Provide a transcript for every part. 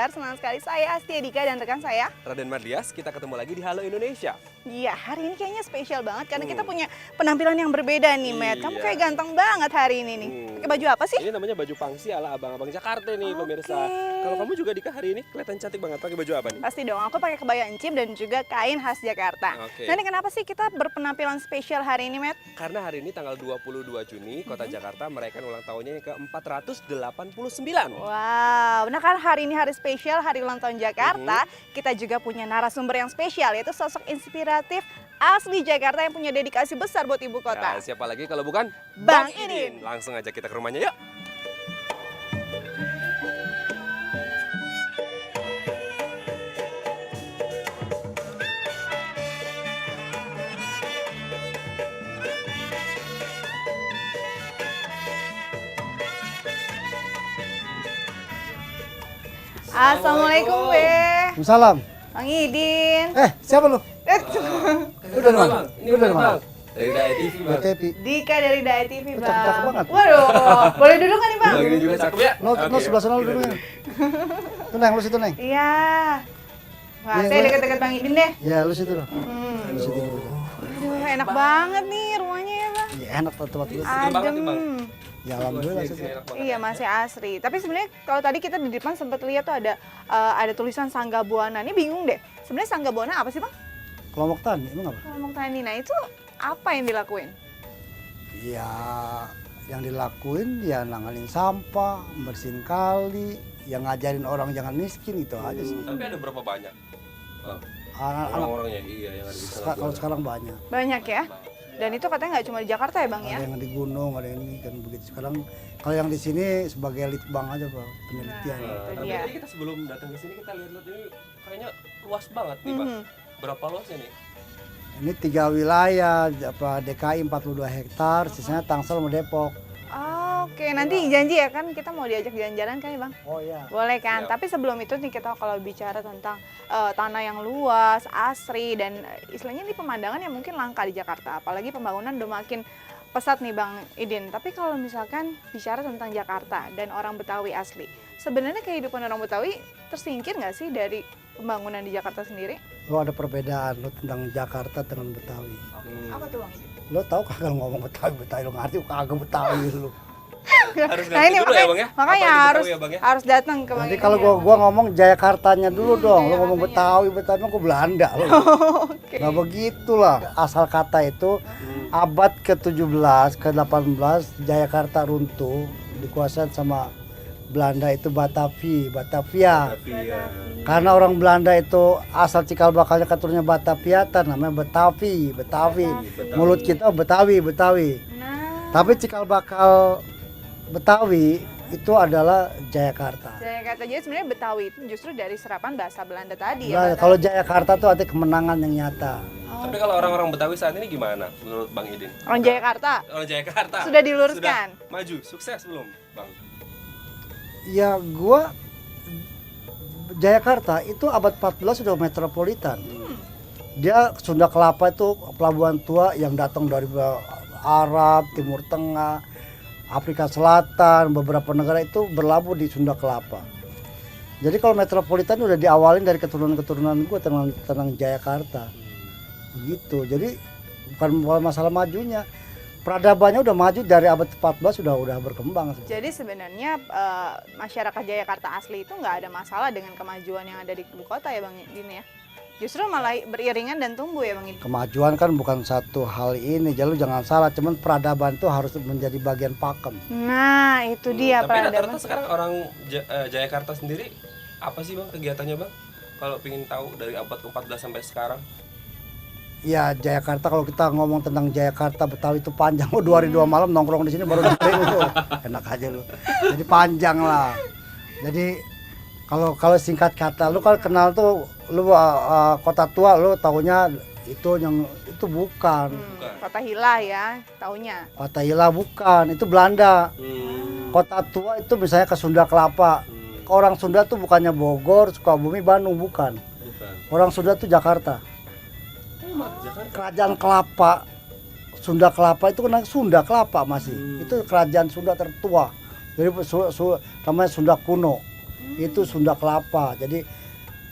Kabar. Senang sekali saya Asti Edika dan rekan saya Raden Mardias, kita ketemu lagi di Halo Indonesia. Iya, hari ini kayaknya spesial banget karena kita punya penampilan yang berbeda nih, Matt. Kamu Iya. kayak ganteng banget hari ini nih. Pakai baju apa sih? Ini namanya baju pangsi ala abang-abang Jakarta nih, pemirsa. Kalau kamu juga Dika hari ini kelihatan cantik banget. Pakai baju apa nih? Pasti dong, aku pakai kebaya encim dan juga kain khas Jakarta. Oke. Nah, ini kenapa sih kita berpenampilan spesial hari ini, Matt? Karena hari ini tanggal 22 Juni, Kota Jakarta merayakan ulang tahunnya yang ke-489. Wow, nah kan hari ini hari spesial, hari ulang tahun Jakarta, kita juga punya narasumber yang spesial, yaitu sosok inspiratif asli Jakarta yang punya dedikasi besar buat ibu kota. Nah, siapa lagi kalau bukan Bang Idin. Langsung aja kita ke rumahnya yuk. Assalamualaikum, Be. Salam. Bang Idin. Siapa lu? Lu dari mana? Lu dari mana? Dari Daya TV, Bang. TV. Dika dari Daya TV, Bang. Cakep banget. Waduh, boleh duduk kan nih, Bang? Bang ini juga cakep ya? Lo sebelah sana lu dulu. Tuh Neng, lu situ Neng. Iya. Wah, Iya, saya gua- deket-deket Bang Idin deh. Ya lu situ dong. Lu situ dulu. Aduh, enak banget nih rumahnya ya, Bang. Ya enak tempat lu. Seger banget nih, Bang. Ya alhamdulillah Di situ. sini enak banget. Iya, masih asri. Tapi sebenarnya kalau tadi kita di depan sempat lihat tuh ada tulisan Sangga Buana. Ini bingung deh. Sebenarnya Sangga Buana apa sih, Bang? Kelompok tani emang apa? Kelompok tani. Nah, itu apa yang dilakuin? Ya yang dilakuin ya nanganin sampah, bersihin kali, yang ngajarin orang jangan miskin itu aja sih. Tapi ada berapa banyak? Bang, Anak-anak orang-orangnya iya yang ada di sana. kalau sekarang banyak. Banyak ya? Dan itu katanya nggak cuma di Jakarta ya, Bang ya? Ada yang di gunung, ada yang ini kan begitu. Sekarang kalau yang di sini sebagai litbang aja Pak, penelitian. Nah, itu Tapi dia. tadi kita sebelum datang ke sini kita lihat-lihat ini kayaknya luas banget nih, Bang. Berapa luasnya nih? Ini 3 wilayah, DKI 42 hektar, sisanya Tangsel sama Depok. Oh, oke, nanti janji ya kan kita mau diajak jalan-jalan kan ya, Bang? Oh iya. Boleh kan? Siap. Tapi sebelum itu nih kita kalau bicara tentang tanah yang luas, asri, dan istilahnya ini pemandangan yang mungkin langka di Jakarta. Apalagi pembangunan udah makin pesat nih Bang Idin. Tapi kalau misalkan bicara tentang Jakarta dan orang Betawi asli, sebenarnya kehidupan orang Betawi tersingkir nggak sih dari pembangunan di Jakarta sendiri? Lo ada perbedaan lo tentang Jakarta dengan Betawi. Apa tuh Bang Idin? Lo tahu kagak ngomong Betawi lo ngerti kagak Betawi lo. Harus Nah ganti ini dulu ya, Bang ya? makanya Apa itu harus Betawi ya, Bang ya? harus datang ke Bang Nanti Idin kalau ya. gua ngomong Jakartanya dulu dong. Lo ngomong Jakartanya. Betawi mah gua Belanda lo. Oke. Nah begitulah asal kata itu abad ke-17 ke-18 Jakarta runtuh dikuasai sama Belanda itu Batavia. Karena orang Belanda itu asal cikal bakalnya keturunnya Bataviatan namanya Betawi. Mulut kita Betawi. Nah, Tapi cikal bakal Betawi itu adalah Jayakarta. Jakarta jadi sebenarnya Betawi itu justru dari serapan bahasa Belanda tadi Nah, ya. kalau Jayakarta itu arti kemenangan yang nyata. Tapi kalau orang-orang Betawi saat ini gimana menurut Bang Idin? Orang Jakarta Orang Jakarta sudah diluruskan. sudah maju, sukses belum, Bang? Ya gua Jayakarta itu abad 14 sudah metropolitan. Dia Sunda Kelapa itu pelabuhan tua yang datang dari Arab, Timur Tengah, Afrika Selatan, beberapa negara itu berlabuh di Sunda Kelapa. Jadi kalau metropolitan udah diawalin dari keturunan-keturunan gua tentang Jayakarta. Begitu. Jadi bukan masalah majunya. Peradabannya udah maju dari abad 14 sudah berkembang. Jadi sebenarnya masyarakat Jakarta asli itu nggak ada masalah dengan kemajuan yang ada di ibu kota ya Bang Idin ya. Justru malah beriringan dan tumbuh ya Bang Idin. Kemajuan kan bukan satu hal ini, jadi lu jangan salah, cuman peradaban itu harus menjadi bagian pakem. Nah itu dia Tapi peradaban. rata-rata sekarang orang Jakarta sendiri apa sih, Bang, kegiatannya, Bang? Kalau pengen tahu dari abad ke-14 sampai sekarang. Ya Jakarta, kalau kita ngomong tentang Jakarta Betawi itu panjang, 2 hari 2 malam nongkrong di sini baru dengerin lu. Enak aja lu. Jadi panjang lah. Jadi kalau singkat kata, lu kalau kenal tuh lu kota tua, lu taunya itu yang itu bukan. Kota Hilah ya taunya. Fatahillah bukan, itu Belanda. Kota tua itu misalnya ke Sunda Kelapa. Orang Sunda tuh bukannya Bogor, Sukabumi, Bandung, bukan. Orang Sunda tuh Jakarta. Kerajaan Kelapa, Sunda Kelapa itu kan Sunda Kelapa masih. Itu kerajaan Sunda tertua. Jadi namanya Sunda kuno. Itu Sunda Kelapa. Jadi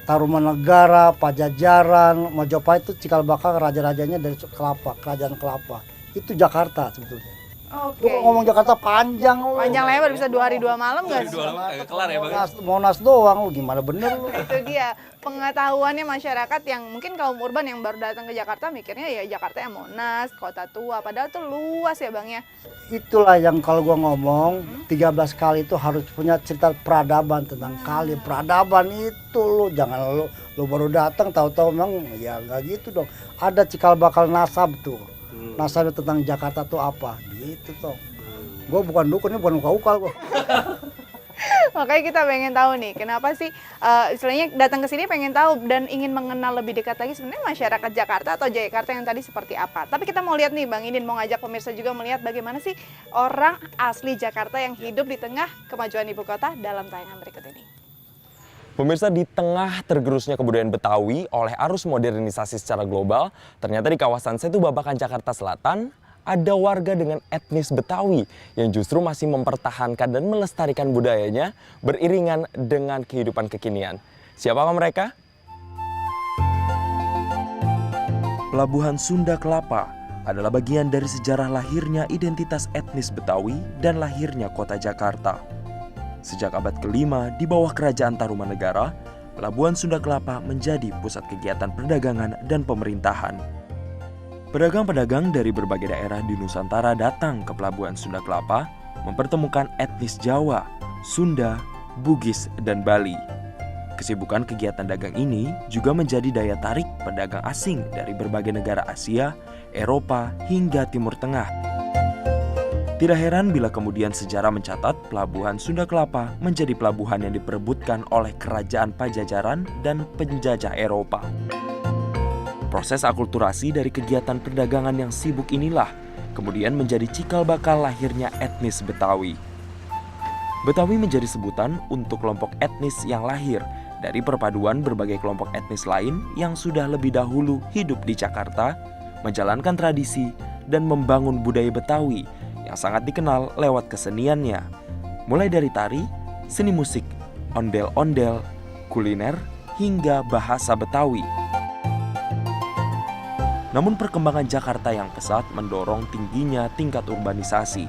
Tarumanegara, Pajajaran, Majapahit itu cikal bakal raja-rajanya dari Kelapa, kerajaan Kelapa. Itu Jakarta sebetulnya. Oke. Lu ngomong Jakarta panjang lu. Panjang lebar bisa 2 hari 2 malam nggak sih? Dua lama kagak kelar ya bang. Monas doang lu gimana bener lu. Itu dia pengetahuannya masyarakat yang mungkin kaum urban yang baru datang ke Jakarta mikirnya ya Jakarta yang Monas, kota tua, padahal tuh luas ya Bang ya. Itulah yang kalau gua ngomong 13 kali itu harus punya cerita peradaban tentang kali. Peradaban itu lu jangan lu baru datang tahu-tahu memang ya nggak gitu dong. Ada cikal bakal nasab tuh. Nasabnya tentang Jakarta tuh apa gitu toh. Gua bukan dukun, ini bukan uka-uka gua. Makanya kita pengen tahu nih, kenapa sih istilahnya datang ke sini pengen tahu dan ingin mengenal lebih dekat lagi sebenarnya masyarakat Jakarta atau Jakarta yang tadi seperti apa. Tapi kita mau lihat nih Bang Idin, mau ngajak pemirsa juga melihat bagaimana sih orang asli Jakarta yang hidup di tengah kemajuan ibu kota dalam tayangan berikut ini. Pemirsa, di tengah tergerusnya kebudayaan Betawi oleh arus modernisasi secara global, ternyata di kawasan Setu Babakan, Jakarta Selatan, ada warga dengan etnis Betawi yang justru masih mempertahankan dan melestarikan budayanya beriringan dengan kehidupan kekinian. Siapakah mereka? Pelabuhan Sunda Kelapa adalah bagian dari sejarah lahirnya identitas etnis Betawi dan lahirnya kota Jakarta. Sejak abad ke-5 di bawah kerajaan Tarumanegara, Pelabuhan Sunda Kelapa menjadi pusat kegiatan perdagangan dan pemerintahan. Pedagang-pedagang dari berbagai daerah di Nusantara datang ke Pelabuhan Sunda Kelapa mempertemukan etnis Jawa, Sunda, Bugis, dan Bali. Kesibukan kegiatan dagang ini juga menjadi daya tarik pedagang asing dari berbagai negara Asia, Eropa, hingga Timur Tengah. Tidak heran bila kemudian sejarah mencatat Pelabuhan Sunda Kelapa menjadi pelabuhan yang diperebutkan oleh kerajaan Pajajaran dan penjajah Eropa. Proses akulturasi dari kegiatan perdagangan yang sibuk inilah kemudian menjadi cikal bakal lahirnya etnis Betawi. Betawi menjadi sebutan untuk kelompok etnis yang lahir dari perpaduan berbagai kelompok etnis lain yang sudah lebih dahulu hidup di Jakarta, menjalankan tradisi, dan membangun budaya Betawi yang sangat dikenal lewat keseniannya, mulai dari tari, seni musik, ondel-ondel, kuliner, hingga bahasa Betawi. Namun perkembangan Jakarta yang pesat mendorong tingginya tingkat urbanisasi.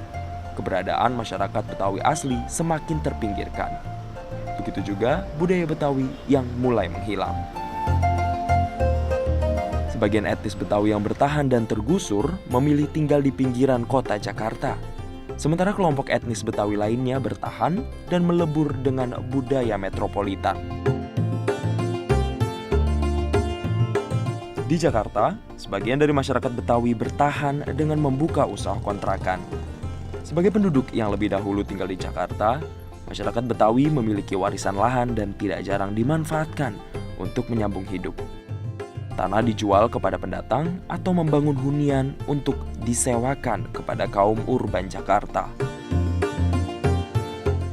Keberadaan masyarakat Betawi asli semakin terpinggirkan. Begitu juga budaya Betawi yang mulai menghilang. Sebagian etnis Betawi yang bertahan dan tergusur memilih tinggal di pinggiran kota Jakarta. Sementara kelompok etnis Betawi lainnya bertahan dan melebur dengan budaya metropolitan. Di Jakarta, sebagian dari masyarakat Betawi bertahan dengan membuka usaha kontrakan. Sebagai penduduk yang lebih dahulu tinggal di Jakarta, masyarakat Betawi memiliki warisan lahan dan tidak jarang dimanfaatkan untuk menyambung hidup. Tanah dijual kepada pendatang atau membangun hunian untuk disewakan kepada kaum urban Jakarta.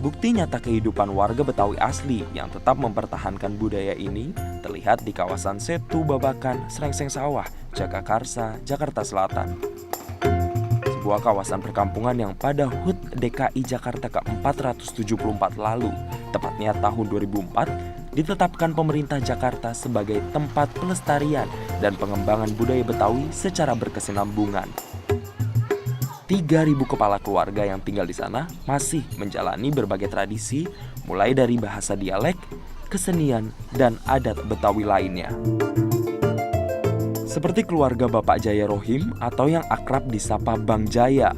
Bukti nyata kehidupan warga Betawi asli yang tetap mempertahankan budaya ini terlihat di kawasan Setu Babakan, Srengseng Sawah, Jagakarsa, Jakarta Selatan. Sebuah kawasan perkampungan yang pada HUT DKI Jakarta ke-474 lalu, tepatnya tahun 2004, ditetapkan pemerintah Jakarta sebagai tempat pelestarian dan pengembangan budaya Betawi secara berkesinambungan. 3.000 kepala keluarga yang tinggal di sana masih menjalani berbagai tradisi, mulai dari bahasa dialek, kesenian, dan adat Betawi lainnya. Seperti keluarga Bapak Jaya Rohim atau yang akrab disapa Bang Jaya.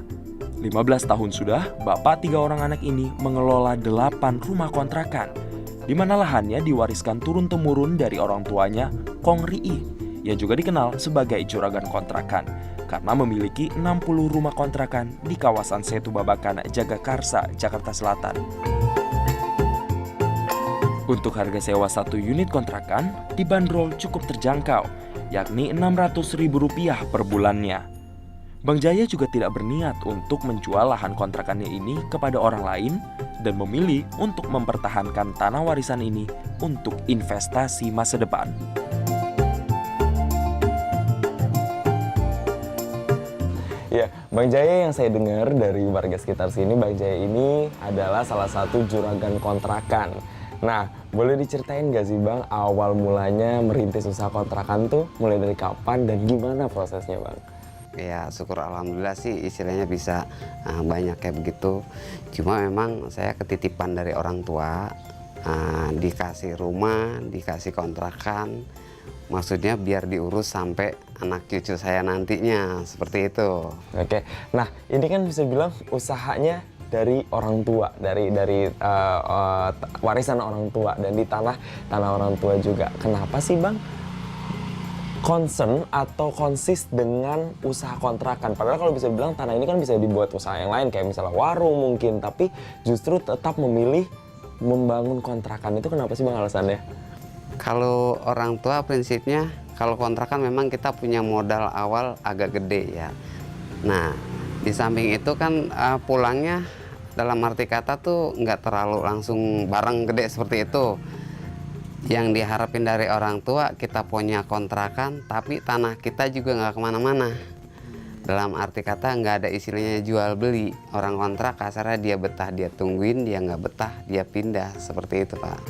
15 tahun sudah, Bapak 3 orang anak ini mengelola 8 rumah kontrakan, di mana lahannya diwariskan turun-temurun dari orang tuanya, Kong Rii, yang juga dikenal sebagai juragan kontrakan, karena memiliki 60 rumah kontrakan di kawasan Setu Babakan, Jagakarsa, Jakarta Selatan. Untuk harga sewa 1 unit kontrakan dibanderol cukup terjangkau, yakni Rp600.000 per bulannya. Bang Jaya juga tidak berniat untuk menjual lahan kontrakannya ini kepada orang lain dan memilih untuk mempertahankan tanah warisan ini untuk investasi masa depan. Ya, Bang Jaya yang saya dengar dari warga sekitar sini, Bang Jaya ini adalah salah satu juragan kontrakan. Nah, boleh diceritain nggak sih Bang, awal mulanya merintis usaha kontrakan tuh mulai dari kapan dan gimana prosesnya Bang? Ya syukur alhamdulillah sih istilahnya bisa banyak kayak begitu. Cuma memang saya ketitipan dari orang tua, dikasih rumah, dikasih kontrakan. Maksudnya biar diurus sampai anak cucu saya nantinya, seperti itu. Oke, nah ini kan bisa bilang usahanya dari orang tua, dari warisan orang tua dan di tanah orang tua juga. Kenapa sih Bang concern atau konsis dengan usaha kontrakan? Padahal kalau bisa bilang tanah ini kan bisa dibuat usaha yang lain kayak misalnya warung mungkin, tapi justru tetap memilih membangun kontrakan. Itu kenapa sih Bang alasannya? Kalau orang tua prinsipnya, kalau kontrakan memang kita punya modal awal agak gede ya. Nah, di samping itu kan pulangnya dalam arti kata tuh nggak terlalu langsung barang gede seperti itu. Yang diharapin dari orang tua kita punya kontrakan, tapi tanah kita juga nggak kemana-mana. Dalam arti kata nggak ada istilahnya jual beli. Orang kontrak kasarnya dia betah dia tungguin, dia nggak betah dia pindah, seperti itu Pak.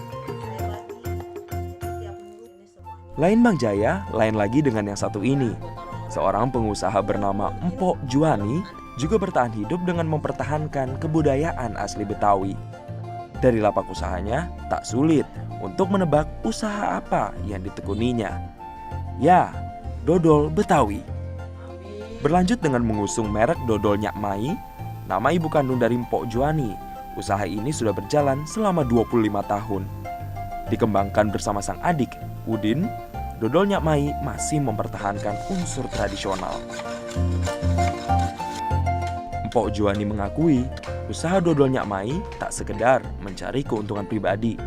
Lain Bang Jaya, lain lagi dengan yang satu ini. Seorang pengusaha bernama Mpok Juani juga bertahan hidup dengan mempertahankan kebudayaan asli Betawi. Dari lapak usahanya, tak sulit untuk menebak usaha apa yang ditekuninya. Ya, dodol Betawi. Berlanjut dengan mengusung merek dodol Nyak Mai, nama ibu kandung dari Mpok Juani, usaha ini sudah berjalan selama 25 tahun. Dikembangkan bersama sang adik, Udin, dodol Nyak Mai masih mempertahankan unsur tradisional. Mpok Juani mengakui, usaha dodol Nyak Mai tak sekedar mencari keuntungan pribadi,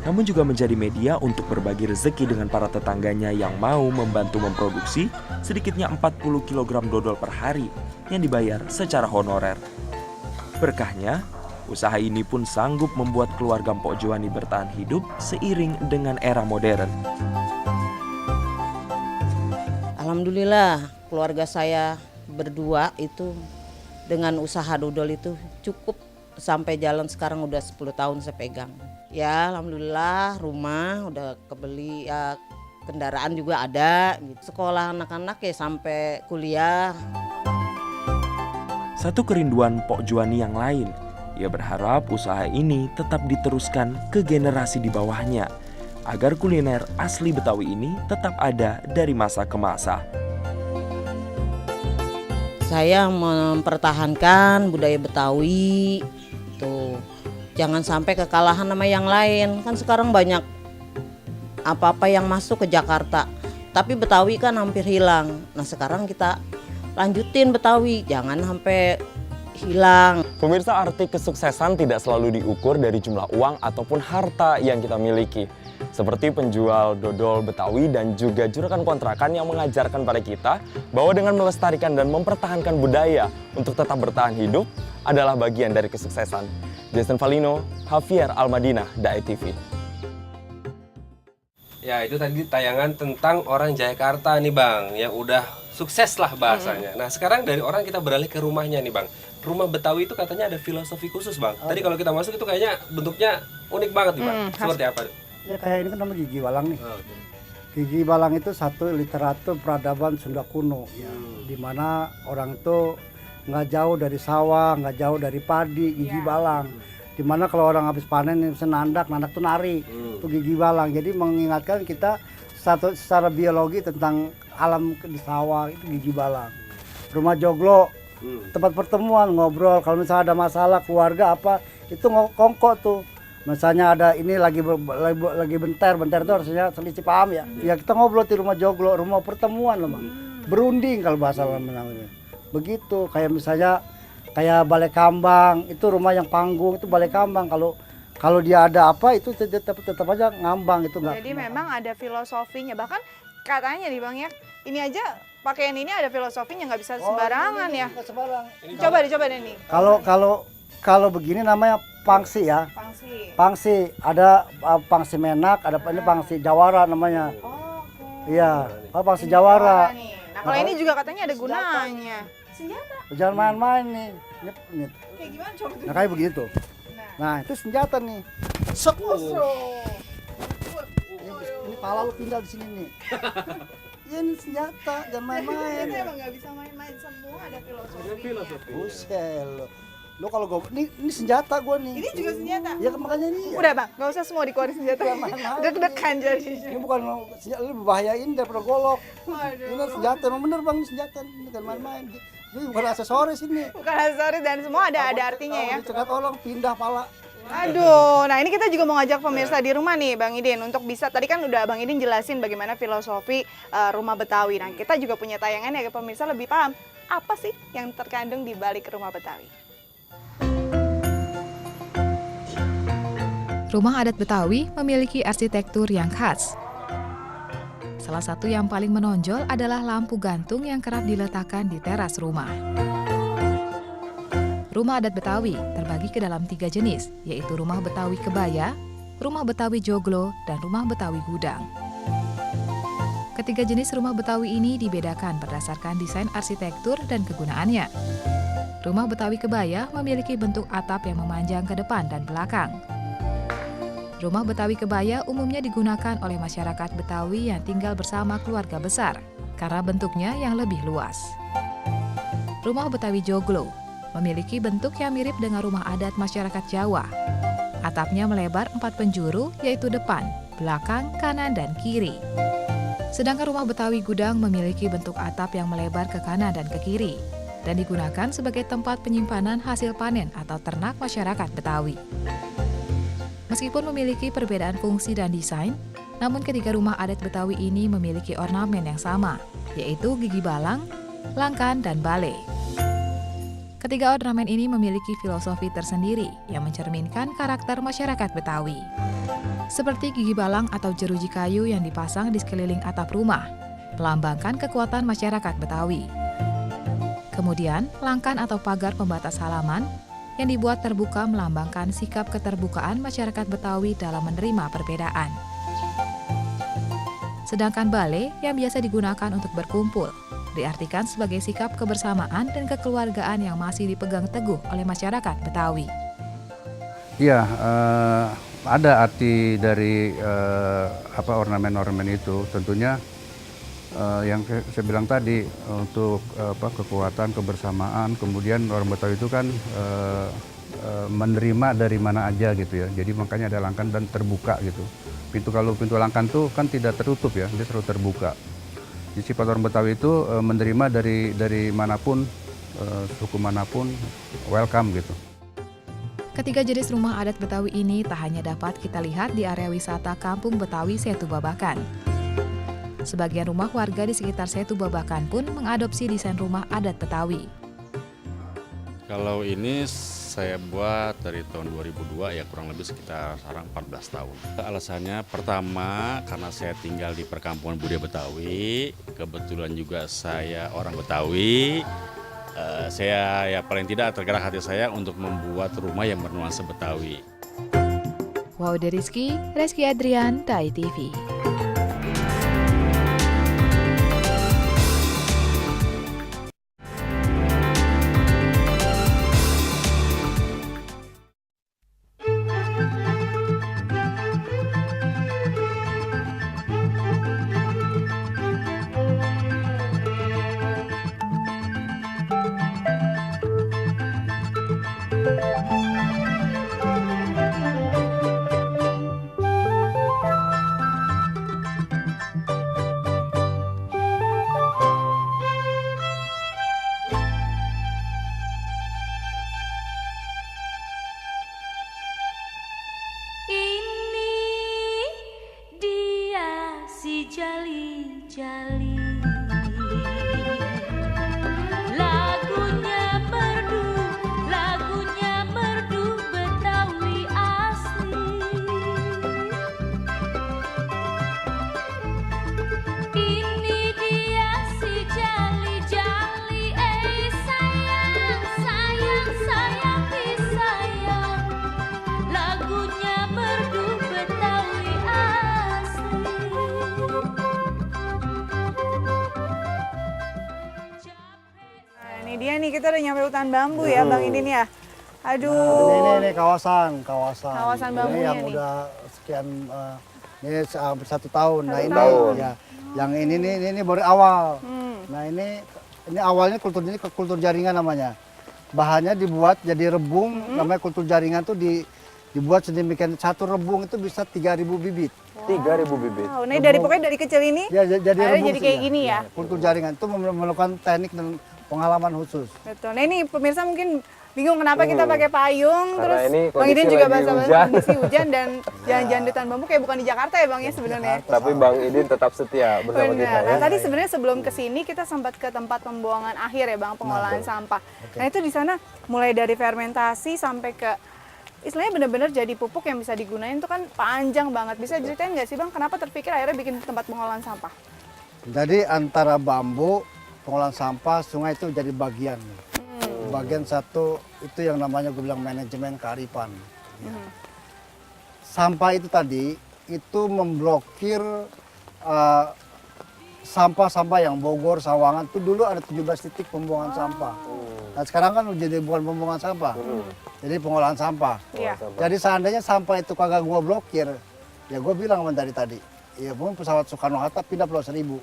namun juga menjadi media untuk berbagi rezeki dengan para tetangganya yang mau membantu memproduksi sedikitnya 40 kg dodol per hari yang dibayar secara honorer. Berkahnya, usaha ini pun sanggup membuat keluarga Mpok Juani bertahan hidup seiring dengan era modern. Alhamdulillah keluarga saya berdua itu dengan usaha dodol itu cukup sampai jalan sekarang udah 10 tahun saya pegang. Ya alhamdulillah rumah udah kebeli, ya kendaraan juga ada, gitu. Sekolah anak-anak ya sampai kuliah. Satu kerinduan Mpok Juani yang lain, ia berharap usaha ini tetap diteruskan ke generasi di bawahnya, agar kuliner asli Betawi ini tetap ada dari masa ke masa. Saya mempertahankan budaya Betawi, tuh jangan sampai kekalahan sama yang lain. Kan sekarang banyak apa-apa yang masuk ke Jakarta, tapi Betawi kan hampir hilang. Nah sekarang kita lanjutin Betawi, jangan sampai hilang. Pemirsa, arti kesuksesan tidak selalu diukur dari jumlah uang ataupun harta yang kita miliki. Seperti penjual dodol Betawi dan juga juragan kontrakan yang mengajarkan pada kita bahwa dengan melestarikan dan mempertahankan budaya untuk tetap bertahan hidup adalah bagian dari kesuksesan. Jason Valino, Javier Almadina, Dae TV. Ya, itu tadi tayangan tentang orang Jayakarta nih Bang, yang udah sukses lah bahasanya. Nah, sekarang dari orang kita beralih ke rumahnya nih Bang. Rumah Betawi itu katanya ada filosofi khusus Bang. Tadi kalau kita masuk itu kayaknya bentuknya unik banget nih Bang. Seperti apa? Ya kayak ini kan namanya Gigi Balang nih. Gigi Balang itu satu literatur peradaban Sunda kuno, ya, dimana orang itu nggak jauh dari sawah, nggak jauh dari padi, Gigi Balang. Dimana kalau orang habis panen bisa nandak tuh nari, itu Gigi Balang. Jadi mengingatkan kita secara biologi tentang alam di sawah, itu Gigi Balang. Rumah Joglo, tempat pertemuan, ngobrol. Kalau misalnya ada masalah keluarga apa, itu kongko tuh. Misalnya ada ini lagi bentar itu harusnya selisih paham ya. Ya kita ngobrol di rumah Joglo, rumah pertemuan loh, berunding kalau bahasa namanya. Begitu, kayak misalnya kayak Balai Kambang, itu rumah yang panggung, itu Balai Kambang. Kalau dia ada apa itu tetap aja ngambang itu enggak. Jadi memang ada filosofinya, bahkan katanya nih Bang ya, ini aja pakaian ini ada filosofinya, nggak bisa sembarangan ya. Sembarang. Coba deh nih. Kalau begini namanya pangsi ya. Pangsi, ada pangsi menak, ada ini pangsi jawara namanya. Iya, pangsi jawara. Nah kalau ini juga katanya ada gunanya. Senjata. Jangan main-main nih. Kayak gimana coba tuh? Nah kayak begitu. Nah itu senjata nih. Sok. Ini pala lu pindah di sini nih. Ya ini senjata, jangan main-main. Kita emang nggak bisa main-main, semua ada filosofinya. Buset lo. Lo kalau gue ini senjata gue nih. Ini juga senjata. Ya makanya ini. Udah bang, nggak usah semua dikeluarin senjata. Deg-degan jadi. Ini bukan senjata, lu bebahayain daripada golok. Waduh. Ini senjata, emang bener bang, ini senjata, ini kan main-main. Ini bukan aksesoris ini. Bukan aksesoris dan semua ada artinya ya. Cekat orang pindah pala. Aduh, nah ini kita juga mau ngajak pemirsa di rumah nih Bang Idin untuk bisa, tadi kan udah Bang Idin jelasin bagaimana filosofi rumah Betawi. Nah kita juga punya tayangan ya, pemirsa lebih paham apa sih yang terkandung di balik rumah Betawi. Rumah adat Betawi memiliki arsitektur yang khas. Salah satu yang paling menonjol adalah lampu gantung yang kerap diletakkan di teras rumah. Rumah adat Betawi terbagi ke dalam 3 jenis, yaitu rumah Betawi Kebaya, rumah Betawi Joglo, dan rumah Betawi Gudang. Ketiga jenis rumah Betawi ini dibedakan berdasarkan desain arsitektur dan kegunaannya. Rumah Betawi Kebaya memiliki bentuk atap yang memanjang ke depan dan belakang. Rumah Betawi Kebaya umumnya digunakan oleh masyarakat Betawi yang tinggal bersama keluarga besar, karena bentuknya yang lebih luas. Rumah Betawi Joglo memiliki bentuk yang mirip dengan rumah adat masyarakat Jawa. Atapnya melebar 4 penjuru, yaitu depan, belakang, kanan, dan kiri. Sedangkan rumah Betawi Gudang memiliki bentuk atap yang melebar ke kanan dan ke kiri, dan digunakan sebagai tempat penyimpanan hasil panen atau ternak masyarakat Betawi. Meskipun memiliki perbedaan fungsi dan desain, namun ketiga rumah adat Betawi ini memiliki ornamen yang sama, yaitu gigi balang, langkan, dan bale. Ketiga ornamen ini memiliki filosofi tersendiri yang mencerminkan karakter masyarakat Betawi. Seperti gigi balang atau jeruji kayu yang dipasang di sekeliling atap rumah, melambangkan kekuatan masyarakat Betawi. Kemudian, langkan atau pagar pembatas halaman yang dibuat terbuka melambangkan sikap keterbukaan masyarakat Betawi dalam menerima perbedaan. Sedangkan bale yang biasa digunakan untuk berkumpul, diartikan sebagai sikap kebersamaan dan kekeluargaan yang masih dipegang teguh oleh masyarakat Betawi. Iya, ada arti dari ornamen-ornamen itu. Tentunya yang saya bilang tadi untuk kekuatan, kebersamaan. Kemudian orang Betawi itu kan menerima dari mana aja gitu ya. Jadi makanya ada langkan dan terbuka gitu. Kalau pintu langkan tuh kan tidak tertutup ya, dia selalu terbuka. Jadi sifat orang Betawi itu menerima dari manapun, suku manapun, welcome gitu. Ketiga jenis rumah adat Betawi ini tak hanya dapat kita lihat di area wisata Kampung Betawi Setu Babakan. Sebagian rumah warga di sekitar Setu Babakan pun mengadopsi desain rumah adat Betawi. Kalau ini saya buat dari tahun 2002 ya, kurang lebih sekitar sekarang 14 tahun. Alasannya pertama karena saya tinggal di perkampungan budaya Betawi, kebetulan juga saya orang Betawi. Saya ya paling tidak tergerak hati saya untuk membuat rumah yang bernuansa Betawi. Wow, Rizky Adrian, Dai TV. Dia nih, kita udah nyampe hutan bambu ya Bang Idin ya. Aduh. Ini kawasan. Kawasan Ini bambunya yang nih. udah sekian ini hampir 1 tahun. Nah ini ya, yang ini baru awal. Nah ini awalnya kultur jaringan namanya. Bahannya dibuat jadi rebung, namanya kultur jaringan tuh dibuat sedemikian, satu rebung itu bisa 3.000 bibit. 3.000 bibit. Wow, ini pokoknya dari kecil ini Ya, jadi akhirnya jadi kayak sih, gini ya. Kultur jaringan itu memerlukan teknik dan pengalaman khusus. Betul. Nah ini pemirsa mungkin bingung kenapa kita pakai payung, Karena terus ini Bang Idin kondisi juga lagi bahasa-bahasa hujan. kondisi hujan dan jandutan bambu kayak bukan di Jakarta ya Bang ya sebenarnya. Tapi Bang Idin tetap setia bersama kita Benar. ya. Nah tadi sebenarnya sebelum kesini kita sempat ke tempat pembuangan akhir ya Bang, pengolahan sampah. Nah itu di sana mulai dari fermentasi sampai ke istilahnya benar-benar jadi pupuk yang bisa digunain itu kan panjang banget. Bisa ceritain nggak sih Bang kenapa terpikir akhirnya bikin tempat pengolahan sampah? Jadi antara bambu, pengolahan sampah, sungai itu jadi bagian. Bagian satu itu yang namanya gue bilang manajemen kearifan. Ya. Sampah itu tadi itu memblokir sampah-sampah yang Bogor, Sawangan itu dulu ada 17 titik pembuangan sampah. Nah sekarang kan jadi bukan pembuangan sampah, jadi pengolahan sampah. Iya. Jadi seandainya sampah itu kagak gue blokir, ya gue bilang dari tadi, ya mungkin pesawat Soekarno-Hatta pindah Pulau Seribu.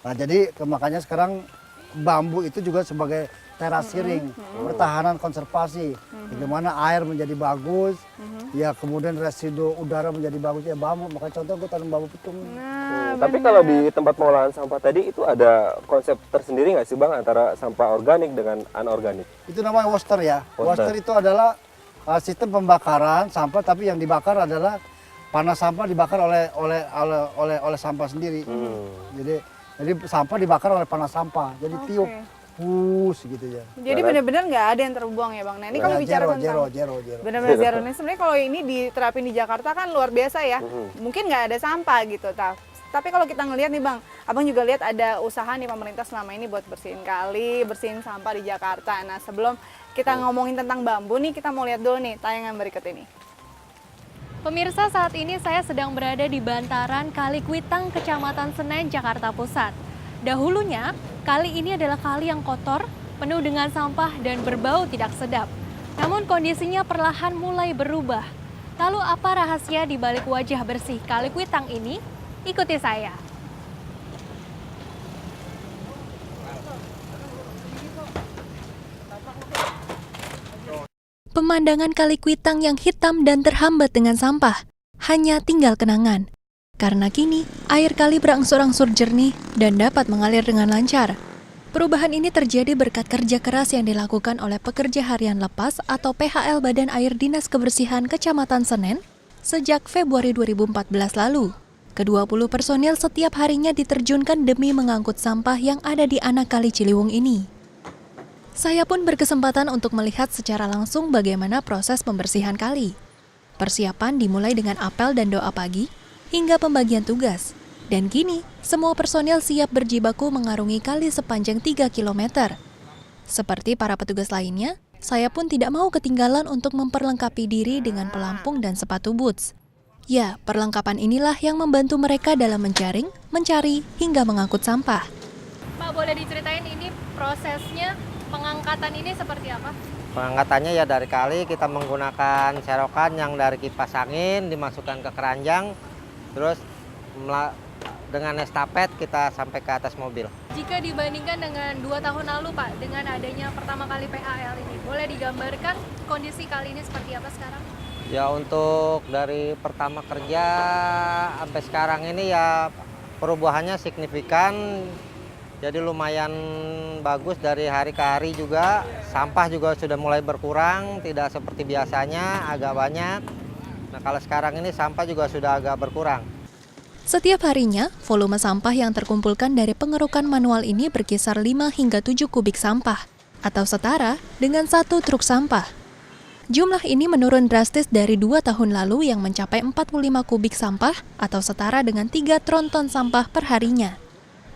Nah jadi makanya sekarang bambu itu juga sebagai terasiring, pertahanan konservasi, bagaimana air menjadi bagus, ya kemudian residu udara menjadi bagus ya bambu. Makanya contoh gue tanam bambu pitung. Tapi kalau di tempat pengolahan sampah tadi itu ada konsep tersendiri nggak sih Bang antara sampah organik dengan anorganik? Itu namanya waster ya. Waster. Waster itu adalah sistem pembakaran sampah, tapi yang dibakar adalah panas sampah dibakar oleh sampah sendiri. Jadi sampah dibakar oleh panas sampah. Jadi tiup, pus gitu ya. Jadi benar-benar nggak ada yang terbuang ya Bang. Nah ini kalau bicara tentang zero. benar-benar zero. Nah sebenarnya kalau ini diterapin di Jakarta kan luar biasa ya. Mungkin nggak ada sampah gitu. Tapi kalau kita ngelihat nih Bang, Abang juga lihat ada usaha nih pemerintah selama ini buat bersihin kali, bersihin sampah di Jakarta. Nah sebelum kita ngomongin tentang bambu nih, kita mau lihat dulu nih tayangan berikut ini. Pemirsa, saat ini saya sedang berada di bantaran Kali Kuitang, Kecamatan Senen, Jakarta Pusat. Dahulunya, kali ini adalah kali yang kotor, penuh dengan sampah dan berbau tidak sedap. Namun kondisinya perlahan mulai berubah. Lalu apa rahasia di balik wajah bersih Kali Kuitang ini? Ikuti saya. Pemandangan Kali Kuitang yang hitam dan terhambat dengan sampah, hanya tinggal kenangan. Karena kini, air kali berangsur-angsur jernih dan dapat mengalir dengan lancar. Perubahan ini terjadi berkat kerja keras yang dilakukan oleh pekerja harian lepas atau PHL Badan Air Dinas Kebersihan Kecamatan Senen sejak Februari 2014 lalu. Ke-20 personil setiap harinya diterjunkan demi mengangkut sampah yang ada di anak Kali Ciliwung ini. Saya pun berkesempatan untuk melihat secara langsung bagaimana proses pembersihan kali. Persiapan dimulai dengan apel dan doa pagi, hingga pembagian tugas. Dan kini, semua personil siap berjibaku mengarungi kali sepanjang 3 km. Seperti para petugas lainnya, saya pun tidak mau ketinggalan untuk memperlengkapi diri dengan pelampung dan sepatu boots. Ya, perlengkapan inilah yang membantu mereka dalam menjaring, mencari, hingga mengangkut sampah. Pak, boleh diceritain ini prosesnya, pengangkatan ini seperti apa? Pengangkatannya ya dari kali kita menggunakan serokan yang dari kipas angin dimasukkan ke keranjang, terus dengan estafet kita sampai ke atas mobil. Jika dibandingkan dengan 2 tahun lalu Pak, dengan adanya pertama kali PHL ini, boleh digambarkan kondisi kali ini seperti apa sekarang? Ya untuk dari pertama kerja sampai sekarang ini ya perubahannya signifikan. Jadi lumayan bagus dari hari ke hari juga. Sampah juga sudah mulai berkurang, tidak seperti biasanya, agak banyak. Nah kalau sekarang ini sampah juga sudah agak berkurang. Setiap harinya, volume sampah yang terkumpulkan dari pengerukan manual ini berkisar 5 hingga 7 kubik sampah, atau setara dengan 1 truk sampah. Jumlah ini menurun drastis dari 2 tahun lalu yang mencapai 45 kubik sampah atau setara dengan 3 tronton sampah per harinya.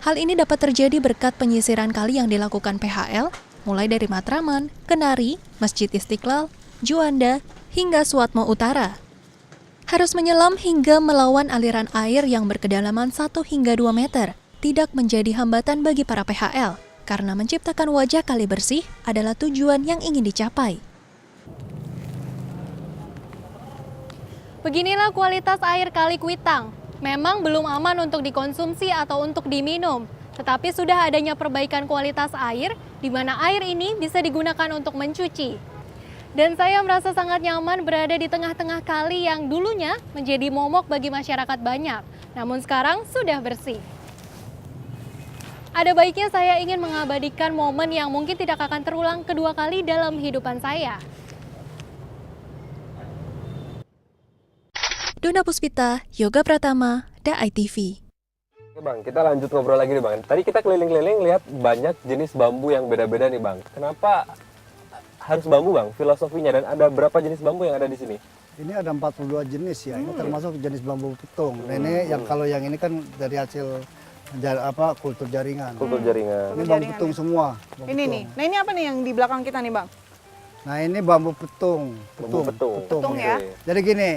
Hal ini dapat terjadi berkat penyisiran kali yang dilakukan PHL, mulai dari Matraman, Kenari, Masjid Istiqlal, Juanda, hingga Suatmo Utara. Harus menyelam hingga melawan aliran air yang berkedalaman 1 hingga 2 meter, tidak menjadi hambatan bagi para PHL, karena menciptakan wajah kali bersih adalah tujuan yang ingin dicapai. Beginilah kualitas air Kali Kuitang. Memang belum aman untuk dikonsumsi atau untuk diminum, tetapi sudah adanya perbaikan kualitas air, di mana air ini bisa digunakan untuk mencuci. Dan saya merasa sangat nyaman berada di tengah-tengah kali yang dulunya menjadi momok bagi masyarakat banyak, namun sekarang sudah bersih. Ada baiknya saya ingin mengabadikan momen yang mungkin tidak akan terulang kedua kali dalam kehidupan saya. Dona Puspita, Yoga Pratama, DAI TV. Oke Bang, kita lanjut ngobrol lagi nih Bang. Tadi kita keliling-keliling lihat banyak jenis bambu yang beda-beda nih Bang. Kenapa harus bambu Bang? Filosofinya, dan ada berapa jenis bambu yang ada di sini? Ini ada 42 jenis ya, ini termasuk jenis bambu petung. Nah, ini yang kalau yang ini kan dari hasil kultur jaringan. Kultur jaringan. Ini bambu petung semua. Bambu Ini petung. nih. Nah ini apa nih yang di belakang kita nih Bang? Nah ini bambu petung. Bambu petung. Petung ya. Jadi gini,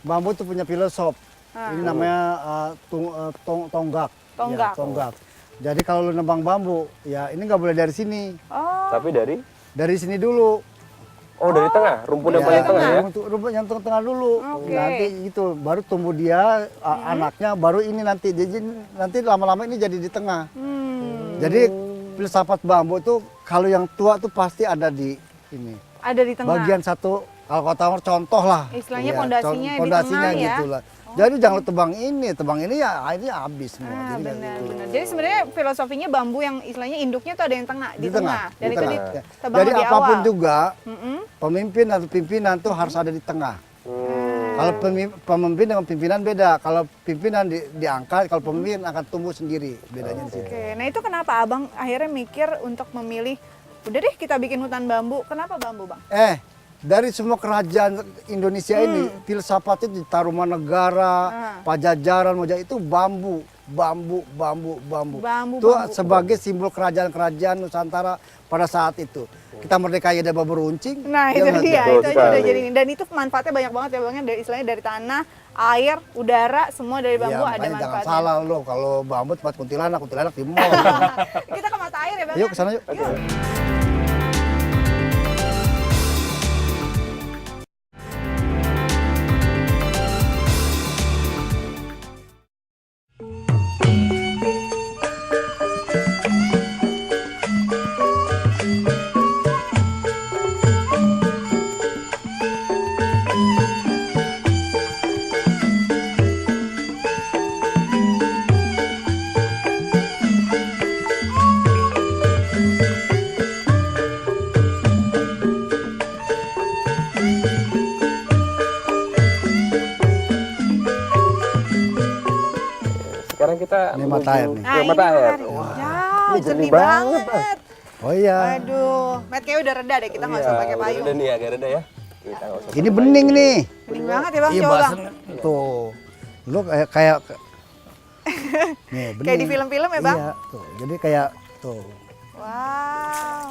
bambu itu punya filosof. Ah. Ini namanya tonggak. Tonggak. Ya, tonggak. Jadi kalau lu nebang bambu, ya ini nggak boleh dari sini. Oh. Tapi Dari sini dulu. Oh, dari tengah, rumput yang paling tengah ya? Rumput yang tengah dulu. Oke. Nanti itu baru tumbuh dia anaknya, baru ini nanti. Jadi nanti lama-lama ini jadi di tengah. Jadi filsafat bambu itu kalau yang tua tuh pasti ada di ini. Ada di tengah. Bagian satu, kalau kota contoh lah. Istilahnya Iya, pondasinya di pondasinya tengah ya? gitu lah. Jadi jangan lu tebang ini ya akhirnya habis semua. Ah, Jadi benar, gitu. benar. Jadi sebenarnya filosofinya bambu yang istilahnya induknya tuh ada yang tengah, di tengah. Dan di itu tengah. ditebang Jadi lebih apapun awal. juga Mm-mm. pemimpin atau pimpinan tuh harus ada di tengah. Kalau pemimpin dengan pimpinan beda. Kalau pimpinan diangkat, kalau pemimpin akan tumbuh sendiri. Bedanya di situ. Oke, nah itu kenapa Abang akhirnya mikir untuk memilih, udah deh kita bikin hutan bambu. Kenapa bambu Bang? Dari semua kerajaan Indonesia ini, filsafatnya di Tarumanegara, Pajajaran, Majapahit itu bambu. Bambu. Itu sebagai simbol kerajaan-kerajaan Nusantara pada saat itu. Kita merdeka ya ada bambu runcing. Nah itu dia, itu aja udah jadi. Dan itu manfaatnya banyak banget ya Bang, dari istilahnya dari tanah, air, udara, semua dari bambu ada makanya manfaatnya. jangan salah lo, kalau bambu tempat kuntilanak di mall. Kita ke mata air ya Bang? Yuk ke sana yuk. Sekarang kita Ini mata air nih. Nah, ke mata ini air. menarik. Wah, Jauh, ini jernih jernih banget, banget. Oh iya. Aduh, Matt kayaknya udah reda deh, kita nggak usah pakai payung. Udah nih, agak reda ya. Kita nggak usah Ini bening nih. Bening banget ya Bang, Iya coba Bang. bahasan tuh. Lu kayak nih bening. Kayak di film-film ya Bang? Iya, tuh. Jadi kayak tuh. Wow.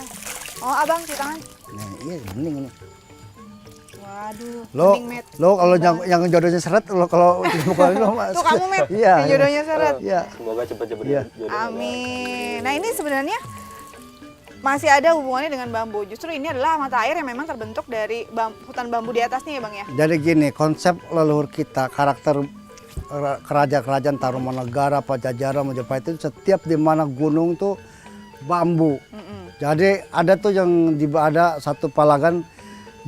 Oh Abang, cuci tangan. Nah, iya bening ini. Waduh, Lo, bening Matt. lo kalau yang jodohnya seret, lo kalau bukan lo mas. Tuh kamu Matt, Iya. yang jodohnya seret. Iya. Semoga cepat-cepat Iya. jodoh. Amin. Nah ini sebenarnya masih ada hubungannya dengan bambu. Justru ini adalah mata air yang memang terbentuk dari hutan bambu di atasnya ya Bang ya? Jadi gini, konsep leluhur kita, karakter kerajaan-kerajaan Tarumanegara, Pajajaran, Majapahit itu setiap di mana gunung tuh bambu. Jadi ada tuh yang ada satu palagan,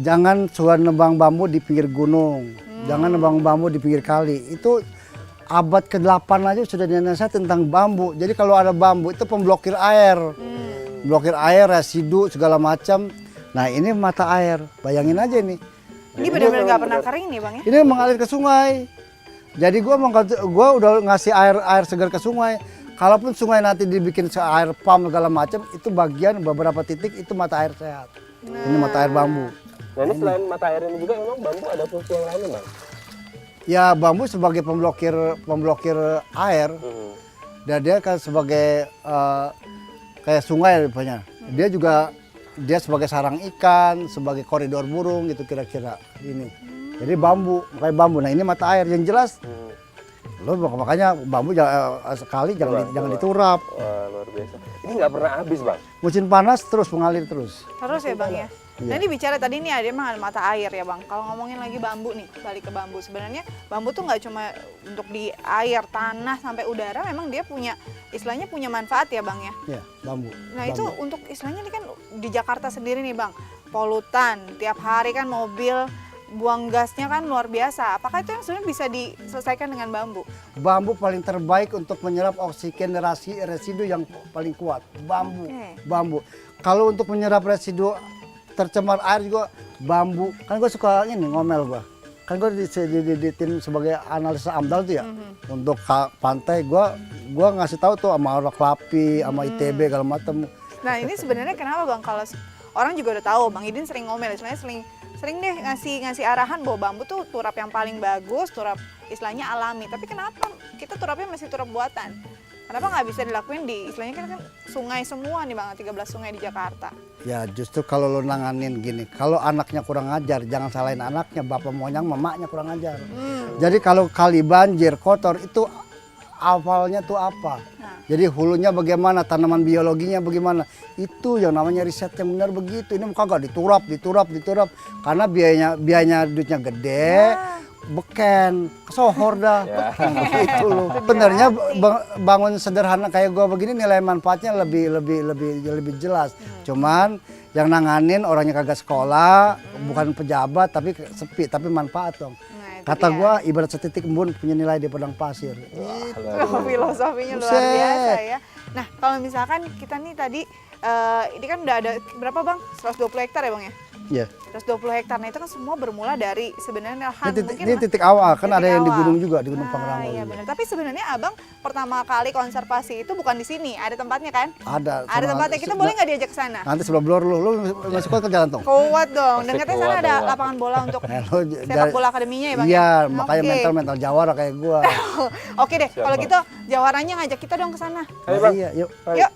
jangan suka nebang bambu di pinggir gunung, jangan nebang bambu di pinggir kali. Itu abad ke-8 aja sudah dinasihat tentang bambu. Jadi kalau ada bambu itu pemblokir air. Blokir air, residu segala macam. Nah ini mata air, bayangin aja nih. Ini benar-benar nggak pernah kering nih Bang ya? Ini mengalir ke sungai. Jadi gua udah ngasih air segar ke sungai. Kalaupun sungai nanti dibikin air pump segala macam, itu bagian beberapa titik itu mata air sehat. Ini mata air bambu. Nah ini selain mata air ini juga memang bambu ada fungsi yang lain Bang? Ya bambu sebagai pemblokir air. Dan dia kan sebagai kayak sungai rupanya. Dia sebagai sarang ikan, sebagai koridor burung gitu kira-kira ini. Jadi bambu, kayak bambu. Nah ini mata air yang jelas. Lo makanya bambu sekali jangan diturap. Wah luar biasa. Ini nggak pernah habis Bang? Musim panas terus mengalir terus. Terus ya Bang ya? Nah ini bicara tadi nih emang ada mata air ya Bang. Kalau ngomongin lagi bambu nih, balik ke bambu. Sebenarnya bambu tuh nggak cuma untuk di air, tanah, sampai udara, memang dia punya, istilahnya punya manfaat ya Bang ya? Iya, bambu. Nah itu untuk istilahnya ini kan di Jakarta sendiri nih Bang, polutan, tiap hari kan mobil, buang gasnya kan luar biasa. Apakah itu yang sebenarnya bisa diselesaikan dengan bambu? Bambu paling terbaik untuk menyerap oksigen residu yang paling kuat. Bambu, bambu. Kalau untuk menyerap residu tercemar air juga bambu. Kan gue suka ini ngomel gue. Kan gue di tim sebagai analisa AMDAL tuh ya. Untuk pantai gue ngasih tahu tuh sama orang Klapi, sama ITB segala macam. Nah ini sebenarnya kenapa Bang, kalau orang juga udah tahu Bang Idin sering ngomel, istilahnya sering deh ngasih arahan bahwa bambu tuh turap yang paling bagus, turap istilahnya alami. Tapi kenapa kita turapnya masih turap buatan? Kenapa nggak bisa dilakuin di istilahnya kan sungai semua nih Bang, 13 sungai di Jakarta? Ya justru kalau lo nanganin gini, kalau anaknya kurang ajar, jangan salahin anaknya, bapak monyang, mamanya kurang ajar. Jadi kalau kali banjir, kotor, itu awalnya tuh apa? Jadi hulunya bagaimana, tanaman biologinya bagaimana, itu yang namanya riset yang benar begitu. Ini kagak diturap, karena biayanya duitnya gede. Beken, kesohor dah, itu loh. Sebenarnya bangun sederhana kayak gua begini nilai manfaatnya lebih jelas. Cuman yang nanganin orangnya kagak sekolah, bukan pejabat tapi sepi, tapi manfaat dong. Kata gua ibarat setitik embun punya nilai di padang pasir. Filosofinya luar biasa ya. Nah kalau misalkan kita nih tadi ini kan udah ada berapa Bang? 120 hektar ya Bang ya? Iya. 120 hektar, nah itu kan semua bermula dari sebenarnya lahan. Ini titik awal, kan ada yang di gunung juga, di Gunung Pangrango. Iya benar, tapi sebenarnya Abang pertama kali konservasi itu bukan di sini, ada tempatnya kan? Ada tempatnya, kita boleh nggak diajak ke sana? Nanti sebelah blor lu masih kuat ke jalan tong? Kuat dong, dan katanya sana ada lapangan bola untuk sepak bola akademinya ya Bang? Iya, makanya mental jawara kayak gua. Oke deh, kalau gitu jawaranya ngajak kita dong ke sana. Iya, yuk. Yuk.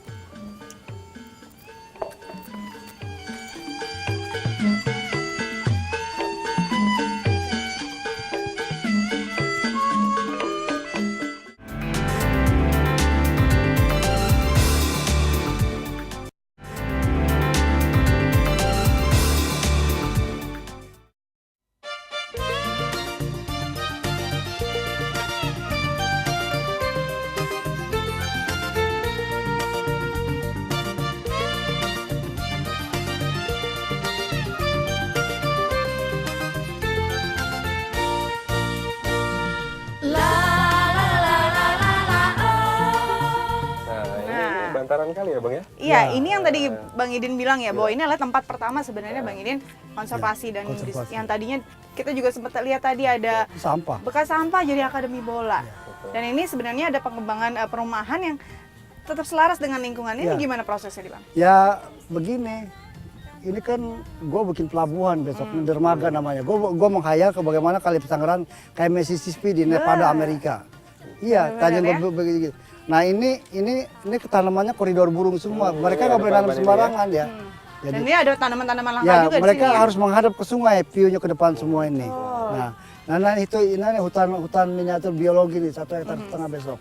Bantaran kali ya Bang ya? Iya, ini yang tadi Bang Idin bilang ya, bahwa ini adalah tempat pertama sebenarnya Bang Idin konservasi, dan yang tadinya kita juga sempat lihat tadi ada sampah, bekas sampah jadi akademi bola. Dan ini sebenarnya ada pengembangan perumahan yang tetap selaras dengan lingkungan. Ini gimana prosesnya Bang? Ya begini, ini kan gue bikin pelabuhan besok, dermaga namanya. Gue menghayal ke bagaimana kali Pesanggeran kayak Mississippi di Nevada Amerika. Iya, tanya gue begitu. Nah ini tanamannya koridor burung semua. Mereka nggak boleh nanam sembarangan ya. Jadi, dan ini ada tanaman-tanaman langka ya, juga mereka di sini, harus menghadap ke sungai, view-nya ke depan semua ini. Nah ini hutan miniatur biologi nih, 1,5 hektar besok.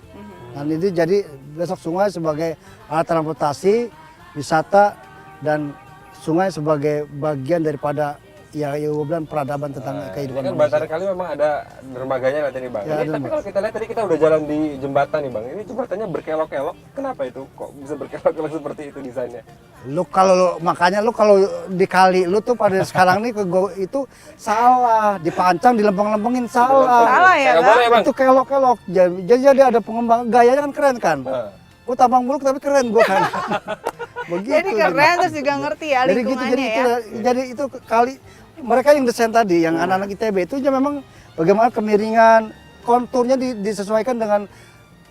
Nah ini jadi besok sungai sebagai alat transportasi, wisata, dan sungai sebagai bagian daripada ya gue bilang peradaban tentang kehidupan manusia. Kan Bantaran Kali memang ada dermaganya nanti nih Bang. Ya, tapi kalau kita lihat tadi kita udah jalan di jembatan nih Bang. Ini jembatannya berkelok-kelok. Kenapa itu? Kok bisa berkelok-kelok seperti itu desainnya? Makanya lu kalau di kali lu tuh pada sekarang nih itu salah, dipancang, dilempeng-lempengin salah. Salah ya Bang? Itu kelok-kelok. Jadi ada pengembang, gayanya kan keren kan. Gue tambang buluk tapi keren gue kan. Begitu. Jadi keren terus juga ngerti ya lingkungannya ya. Jadi itu kali mereka yang desain tadi, yang anak-anak ITB itu memang bagaimana kemiringan, konturnya disesuaikan dengan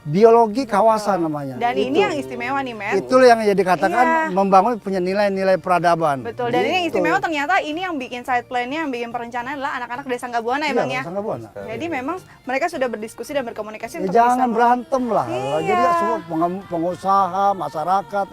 biologi kawasan namanya. Dan ini yang istimewa nih Mer. Itulah yang jadi dikatakan membangun punya nilai-nilai peradaban. Betul, dan ini yang istimewa ternyata ini yang bikin side plan-nya, yang bikin perencanaan adalah anak-anak Desa Anggabuana ya Bang ya? Anggabuana. Jadi memang mereka sudah berdiskusi dan berkomunikasi untuk jangan berantem lah. Iya. Jadi semua pengusaha, masyarakat,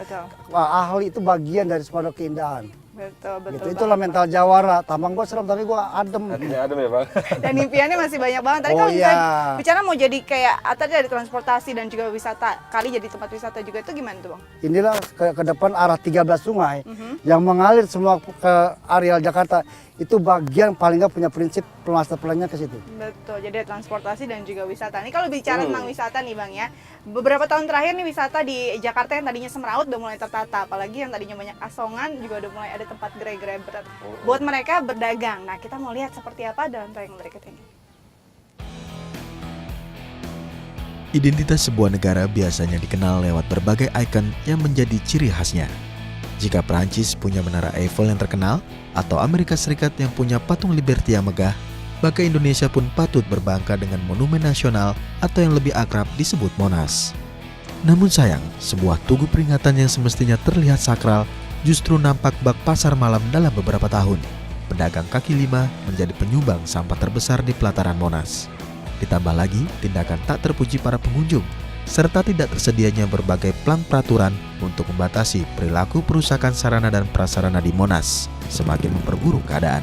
ahli itu bagian dari sebuah keindahan. Betul, betul. Gitu. Itulah mental Jawara. Tampang gua serem tapi gua adem. Hatinya adem ya bang. Dan impiannya masih banyak banget. Tadi Oh, kalau misalnya iya. bicara mau jadi kayak tadi dari transportasi dan juga wisata, kali jadi tempat wisata juga itu gimana tuh bang? Inilah ke depan arah 13 sungai yang mengalir semua ke areal Jakarta. Itu bagian paling nggak punya prinsip master plan-nya ke situ. Betul, jadi ada transportasi dan juga wisata. Ini kalau bicara tentang wisata nih bang ya, beberapa tahun terakhir nih wisata di Jakarta yang tadinya semeraut udah mulai tertata, apalagi yang tadinya banyak asongan juga udah mulai ada tempat gerai-gerai berat buat mereka berdagang. Nah kita mau lihat seperti apa dalam tayangan berikut ini. Identitas sebuah negara biasanya dikenal lewat berbagai ikon yang menjadi ciri khasnya. Jika Perancis punya Menara Eiffel yang terkenal, atau Amerika Serikat yang punya patung Liberty yang megah, maka Indonesia pun patut berbangga dengan monumen nasional atau yang lebih akrab disebut Monas. Namun sayang, sebuah tugu peringatan yang semestinya terlihat sakral justru nampak bak pasar malam dalam beberapa tahun. Pedagang kaki lima menjadi penyumbang sampah terbesar di pelataran Monas. Ditambah lagi tindakan tak terpuji para pengunjung, serta tidak tersedianya berbagai pelang peraturan untuk membatasi perilaku perusakan sarana dan prasarana di Monas, semakin memperburuk keadaan.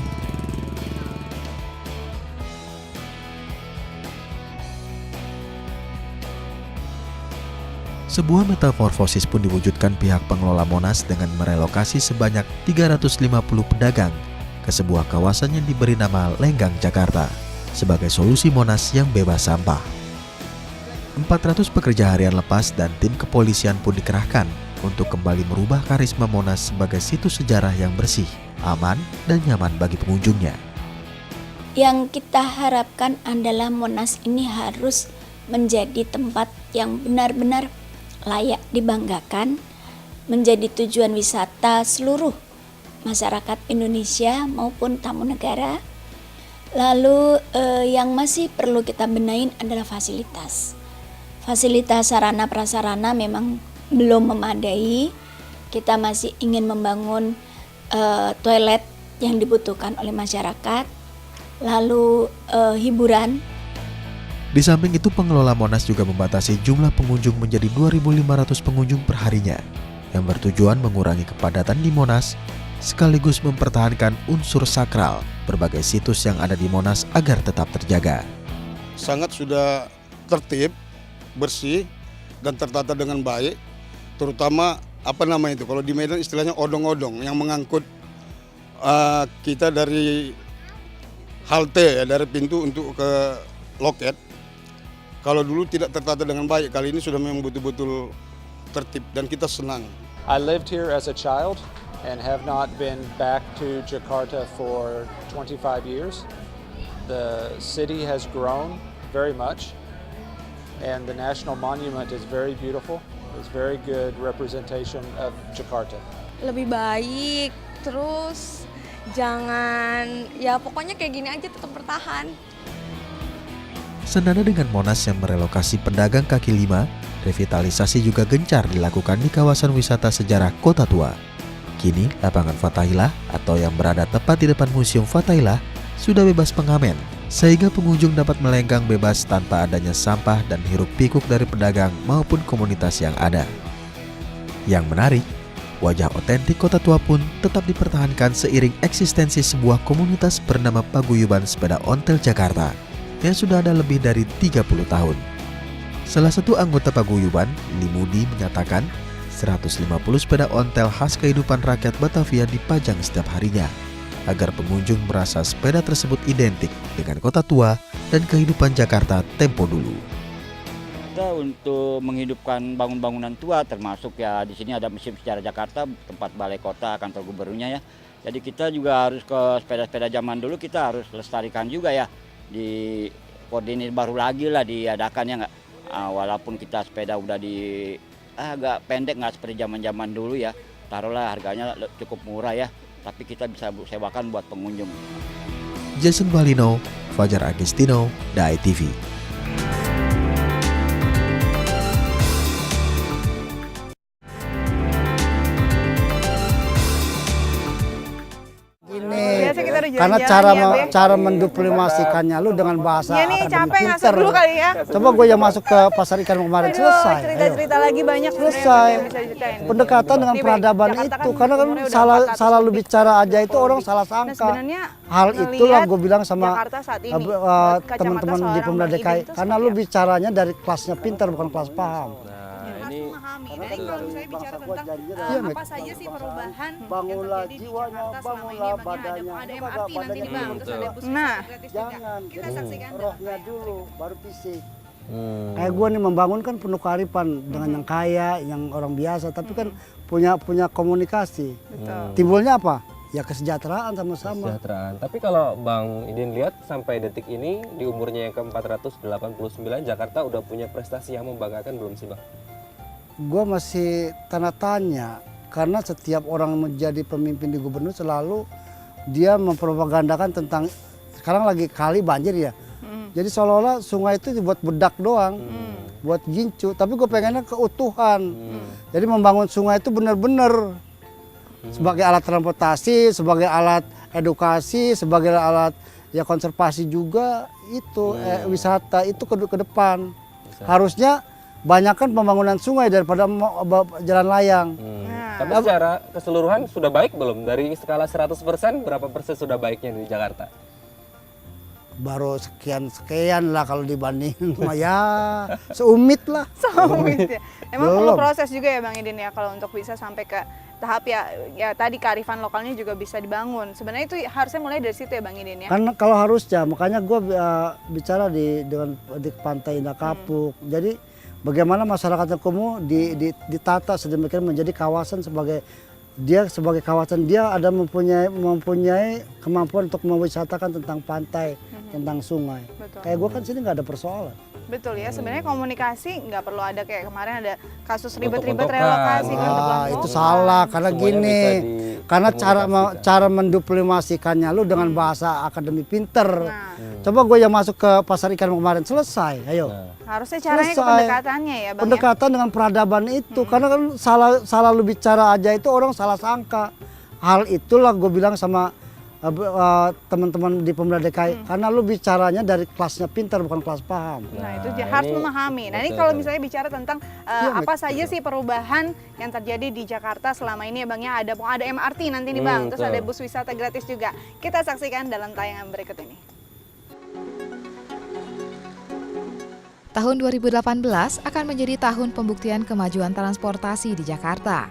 Sebuah metamorfosis pun diwujudkan pihak pengelola Monas dengan merelokasi sebanyak 350 pedagang ke sebuah kawasan yang diberi nama Lenggang Jakarta sebagai solusi Monas yang bebas sampah. 400 pekerja harian lepas dan tim kepolisian pun dikerahkan untuk kembali merubah karisma Monas sebagai situs sejarah yang bersih, aman, dan nyaman bagi pengunjungnya. Yang kita harapkan adalah Monas ini harus menjadi tempat yang benar-benar layak dibanggakan, menjadi tujuan wisata seluruh masyarakat Indonesia maupun tamu negara. Lalu yang masih perlu kita benahin adalah fasilitas. Fasilitas sarana prasarana memang belum memadai. Kita masih ingin membangun toilet yang dibutuhkan oleh masyarakat. Lalu hiburan. Di samping itu pengelola Monas juga membatasi jumlah pengunjung menjadi 2.500 pengunjung per harinya yang bertujuan mengurangi kepadatan di Monas sekaligus mempertahankan unsur sakral berbagai situs yang ada di Monas agar tetap terjaga. Sangat sudah tertib, bersih dan tertata dengan baik, terutama kalau di Medan istilahnya odong-odong yang mengangkut kita dari halte ya, dari pintu untuk ke loket. Kalau dulu tidak tertata dengan baik, kali ini sudah memang betul-betul tertib dan kita senang. I lived here as a child and have not been back to Jakarta for 25 years. The city has grown very much. And the National Monument is very beautiful. It's very good representation of Jakarta. Lebih baik, terus jangan, ya pokoknya kayak gini aja tetap bertahan. Senada dengan Monas yang merelokasi pedagang kaki lima, revitalisasi juga gencar dilakukan di kawasan wisata sejarah Kota Tua. Kini, lapangan Fathahillah atau yang berada tepat di depan Museum Fathahillah sudah bebas pengamen, sehingga pengunjung dapat melenggang bebas tanpa adanya sampah dan hiruk pikuk dari pedagang maupun komunitas yang ada. Yang menarik, wajah otentik Kota Tua pun tetap dipertahankan seiring eksistensi sebuah komunitas bernama Paguyuban Sepeda Ontel Jakarta yang sudah ada lebih dari 30 tahun. Salah satu anggota Paguyuban, Limudi, menyatakan 150 sepeda ontel khas kehidupan rakyat Batavia dipajang setiap harinya agar pengunjung merasa sepeda tersebut identik dengan Kota Tua dan kehidupan Jakarta tempo dulu. Kita untuk menghidupkan bangunan tua, termasuk ya di sini ada Museum Sejarah Jakarta, tempat balai kota, kantor gubernurnya ya. Jadi kita juga harus ke sepeda-sepeda zaman dulu, kita harus lestarikan juga ya. Di koordinir baru lagi lah diadakan ya nggak. Walaupun kita sepeda udah di agak pendek, nggak seperti zaman-zaman dulu ya. Taruhlah harganya cukup murah ya. Tapi kita bisa sewakan buat pengunjung. Jason Balino, Fajar Agustino, Dai TV. Biasa kita udah Karena cara menduplikasikannya lu dengan bahasa Iya nih, akademik capek pinter. ngasih dulu kali ya. Coba gue yang masuk ke pasar ikan kemarin selesai. Ayo. Cerita-cerita lagi banyak Selesai. yang bisa diceritain. Pendekatan dengan Nih, Bang, peradaban Jakarta itu, kan karena kan umurnya udah salah 400 lu bicara aja itu orang salah Nah, sangka. sebenarnya Hal itulah gue bilang sama Jakarta saat ini, teman-teman di Pemda DKI, karena lu bicaranya dari kelasnya pintar bukan kelas paham. Jadi kalau misalnya bicara tentang apa saja sih perubahan yang terjadi di Jakarta selama ini, Bang, ada MRT nanti nih Bang, terus ada bus gratis juga. Kita saksikan rohnya dulu, baru fisik. Kayak gue nih membangun kan penuh kearifan dengan yang kaya, yang orang biasa, tapi kan punya komunikasi. Timbulnya apa? Ya kesejahteraan sama-sama. Kesejahteraan. Tapi kalau Bang Idin lihat sampai detik ini di umurnya yang ke-489 Jakarta udah punya prestasi yang membanggakan belum sih Bang? Gue masih tanda tanya karena setiap orang menjadi pemimpin di gubernur selalu dia mempropagandakan tentang sekarang lagi kali banjir ya. Jadi seolah-olah sungai itu dibuat bedak doang, buat gincu. Tapi gue pengennya keutuhan. Jadi membangun sungai itu benar-benar sebagai alat transportasi, sebagai alat edukasi, sebagai alat ya konservasi juga itu wisata itu ke depan. Harusnya banyakkan pembangunan sungai daripada jalan layang. Tapi secara keseluruhan sudah baik belum? Dari skala 100% berapa persen sudah baiknya di Jakarta? Baru sekian lah kalau dibandingin ya seumit lah. Seumit ya. Emang perlu proses juga ya Bang Idin ya kalau untuk bisa sampai ke tahap ya tadi kearifan lokalnya juga bisa dibangun. Sebenarnya itu harusnya mulai dari situ ya Bang Idin ya. Kan kalau harusnya, makanya gue bicara di Pantai Indah Kapuk. Jadi bagaimana masyarakat kumuh ditata sedemikian menjadi kawasan sebagai kawasan dia ada mempunyai kemampuan untuk mewisatakan tentang pantai, tentang sungai. Betul. Kayak gue kan sini nggak ada persoalan. Betul ya, sebenarnya komunikasi nggak perlu ada kayak kemarin ada kasus ribet-ribet relokasi. Itu salah karena gini, karena cara menduplikasikannya lu dengan bahasa akademik pinter. Coba gue yang masuk ke pasar ikan kemarin selesai, ayo. Harusnya caranya ke pendekatannya ya Bang. Pendekatan dengan peradaban itu, karena kan salah lu bicara aja itu orang salah sangka. Hal itulah gue bilang sama teman-teman di Pemda DKI, karena lu bicaranya dari kelasnya pintar bukan kelas paham. Nah itu harus memahami. Nah ini kalau misalnya bicara tentang apa saja sih perubahan yang terjadi di Jakarta selama ini ya Bang ya, ada MRT nanti nih Bang, terus ada bus wisata gratis juga. Kita saksikan dalam tayangan berikut ini. Tahun 2018 akan menjadi tahun pembuktian kemajuan transportasi di Jakarta.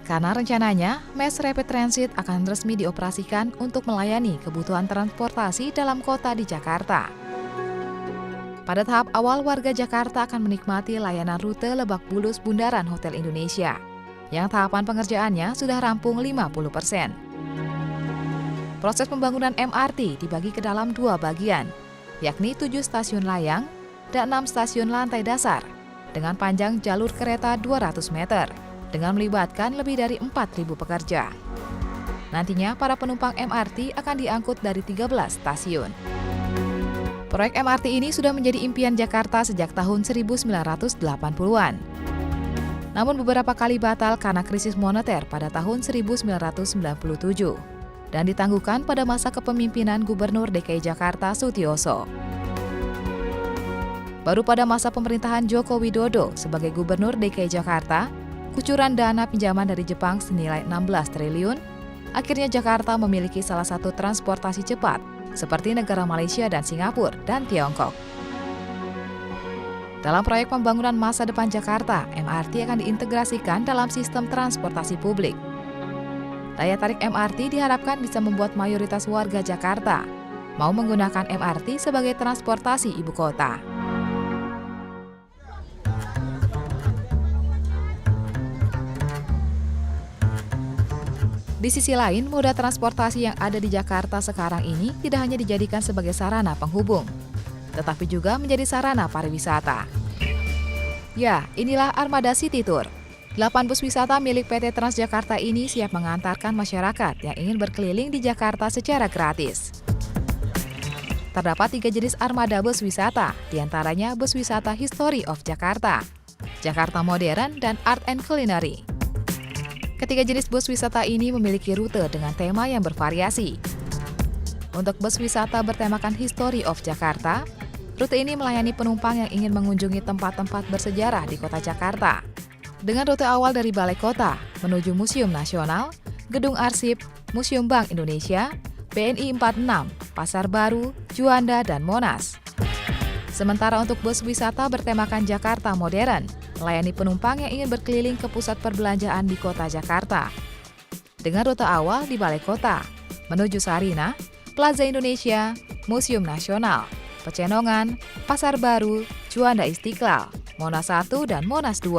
Karena rencananya, Mass Rapid Transit akan resmi dioperasikan untuk melayani kebutuhan transportasi dalam kota di Jakarta. Pada tahap awal, warga Jakarta akan menikmati layanan rute Lebak Bulus Bundaran Hotel Indonesia, yang tahapan pengerjaannya sudah rampung 50%. Proses pembangunan MRT dibagi ke dalam 2 bagian, yakni 7 stasiun layang dan 6 stasiun lantai dasar, dengan panjang jalur kereta 200 meter. Dengan melibatkan lebih dari 4.000 pekerja. Nantinya, para penumpang MRT akan diangkut dari 13 stasiun. Proyek MRT ini sudah menjadi impian Jakarta sejak tahun 1980-an. Namun beberapa kali batal karena krisis moneter pada tahun 1997 dan ditangguhkan pada masa kepemimpinan Gubernur DKI Jakarta Sutioso. Baru pada masa pemerintahan Joko Widodo sebagai Gubernur DKI Jakarta, kucuran dana pinjaman dari Jepang senilai 16 triliun, akhirnya Jakarta memiliki salah satu transportasi cepat seperti negara Malaysia dan Singapura dan Tiongkok. Dalam proyek pembangunan masa depan Jakarta, MRT akan diintegrasikan dalam sistem transportasi publik. Daya tarik MRT diharapkan bisa membuat mayoritas warga Jakarta mau menggunakan MRT sebagai transportasi ibu kota. Di sisi lain, moda transportasi yang ada di Jakarta sekarang ini tidak hanya dijadikan sebagai sarana penghubung, tetapi juga menjadi sarana pariwisata. Ya, inilah Armada City Tour. 8 bus wisata milik PT Transjakarta ini siap mengantarkan masyarakat yang ingin berkeliling di Jakarta secara gratis. Terdapat 3 jenis armada bus wisata, diantaranya bus wisata History of Jakarta, Jakarta Modern, dan Art and Culinary. Ketiga jenis bus wisata ini memiliki rute dengan tema yang bervariasi. Untuk bus wisata bertemakan History of Jakarta, rute ini melayani penumpang yang ingin mengunjungi tempat-tempat bersejarah di kota Jakarta. Dengan rute awal dari Balai Kota menuju Museum Nasional, Gedung Arsip, Museum Bank Indonesia, BNI 46, Pasar Baru, Juanda, dan Monas. Sementara untuk bus wisata bertemakan Jakarta Modern, melayani penumpang yang ingin berkeliling ke pusat perbelanjaan di kota Jakarta. Dengan rute awal di Balai Kota, menuju Sarina, Plaza Indonesia, Museum Nasional, Pecenongan, Pasar Baru, Juanda Istiqlal, Monas 1, dan Monas 2.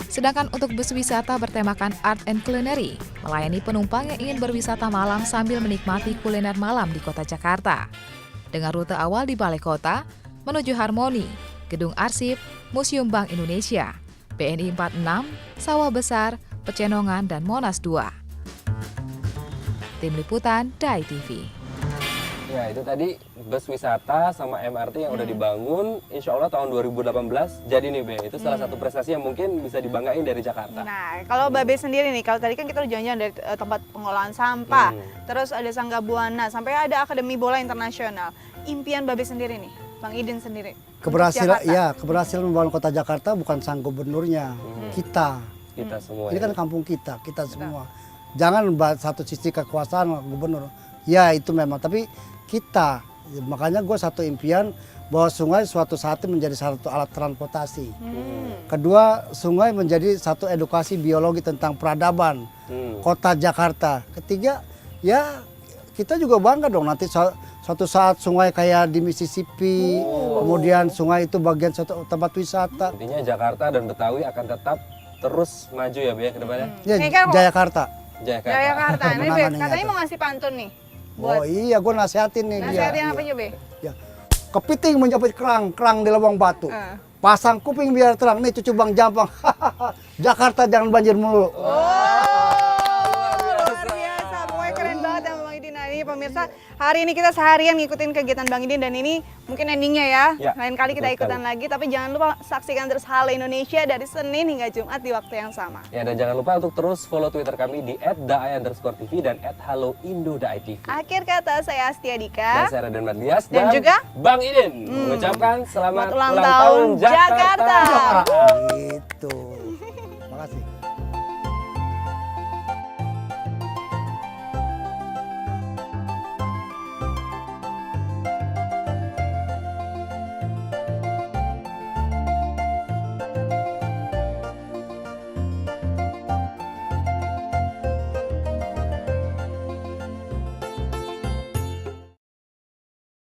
Sedangkan untuk bus wisata bertemakan Art and Culinary, melayani penumpang yang ingin berwisata malam sambil menikmati kuliner malam di kota Jakarta. Dengan rute awal di Balai Kota, menuju Harmoni, Gedung Arsip, Museum Bank Indonesia, BNI 46, Sawah Besar, Pecenongan, dan Monas 2. Tim Liputan, DAI TV. Ya, itu tadi bus wisata sama MRT yang udah dibangun, insya Allah tahun 2018 jadi nih Be. Itu salah satu prestasi yang mungkin bisa dibanggain dari Jakarta. Nah, kalau Babe sendiri nih, kalau tadi kan kita udah jalan-jalan dari tempat pengolahan sampah, terus ada Sangga Buana, sampai ada Akademi Bola Internasional. Impian Babe sendiri nih, Bang Idin sendiri. Keberhasilan membangun kota Jakarta bukan sang gubernurnya, kita semua. Ini kan kampung kita semua. Jangan satu sisi kekuasaan gubernur, ya itu memang, tapi kita, makanya gue satu impian bahwa sungai suatu saat menjadi satu alat transportasi. Kedua, sungai menjadi satu edukasi biologi tentang peradaban kota Jakarta. Ketiga, ya kita juga bangga dong nanti suatu saat sungai kayak di Mississippi, kemudian sungai itu bagian suatu tempat wisata. Intinya Jakarta dan Betawi akan tetap terus maju ya Be ke depannya. Ya, Jayakarta. Jakarta. Ini Be, katanya mau ngasih pantun nih. Oh iya, gue nasihatin nih dia. Nasihatin apa aja Be? Ya. Kepiting menjepit kerang di lubang batu. Pasang kuping biar terang, nih cucu Bang Jampang. Jakarta jangan banjir mulu. Pemirsa, hari ini kita seharian ngikutin kegiatan Bang Idin dan ini mungkin endingnya ya. Lain kali kita ikutan lagi, tapi jangan lupa saksikan terus Halo Indonesia dari Senin hingga Jumat di waktu yang sama. Ya, dan jangan lupa untuk terus follow Twitter kami di @daai_tv dan @haloindodaitv. Akhir kata, saya Astia Dika. Dan saya Raden Madlias dan juga Bang Idin mengucapkan selamat ulang tahun Jakarta. Gitu.